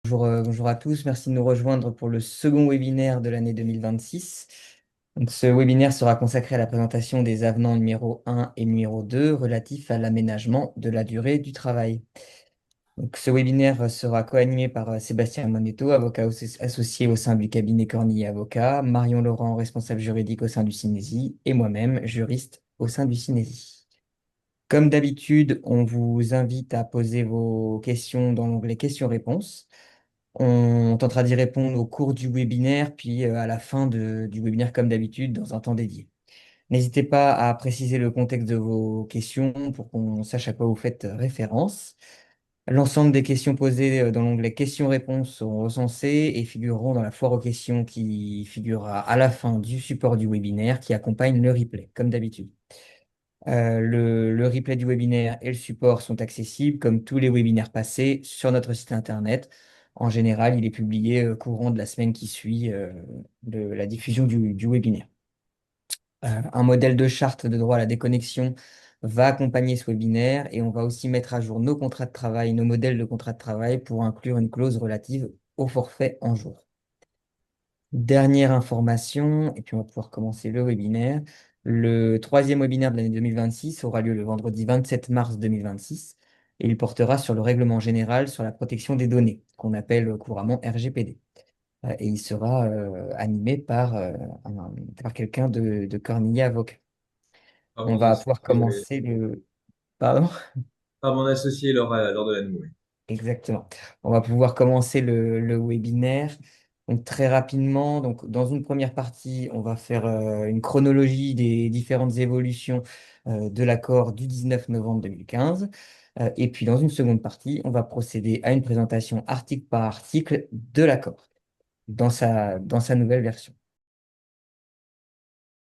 Bonjour à tous, merci de nous rejoindre pour le second webinaire de l'année 2026. Donc, ce webinaire sera consacré à la présentation des avenants numéro 1 et numéro 2 relatifs à l'aménagement de la durée du travail. Donc, ce webinaire sera co-animé par Sébastien Monetto, avocat associé au sein du cabinet Cornille Avocat, Marion Laurent, responsable juridique au sein du Cinési, et moi-même, juriste au sein du Cinési. Comme d'habitude, on vous invite à poser vos questions dans l'onglet questions-réponses. On tentera d'y répondre au cours du webinaire, puis à la fin du webinaire, comme d'habitude, dans un temps dédié. N'hésitez pas à préciser le contexte de vos questions pour qu'on sache à quoi vous faites référence. L'ensemble des questions posées dans l'onglet questions-réponses seront recensées et figureront dans la foire aux questions qui figurera à la fin du support du webinaire qui accompagne le replay, comme d'habitude. Le replay du webinaire et le support sont accessibles, comme tous les webinaires passés, sur notre site internet. En général, il est publié courant de la semaine qui suit la diffusion du webinaire. Un modèle de charte de droit à la déconnexion va accompagner ce webinaire et on va aussi mettre à jour nos contrats de travail, nos modèles de contrats de travail pour inclure une clause relative au forfait en jour. Dernière information, et puis on va pouvoir commencer le webinaire. Le troisième webinaire de l'année 2026 aura lieu le vendredi 27 mars 2026 et il portera sur le règlement général sur la protection des données, qu'on appelle couramment RGPD. Et il sera animé par quelqu'un de Cornilla Avocat. Par On mon va pouvoir associé, commencer le... Pardon? par mon associé lors de la nouée. Exactement. On va pouvoir commencer le webinaire. Donc, très rapidement, donc, dans une première partie, on va faire une chronologie des différentes évolutions de l'accord du 19 novembre 2015. Et puis, dans une seconde partie, on va procéder à une présentation article par article de l'accord dans sa nouvelle version.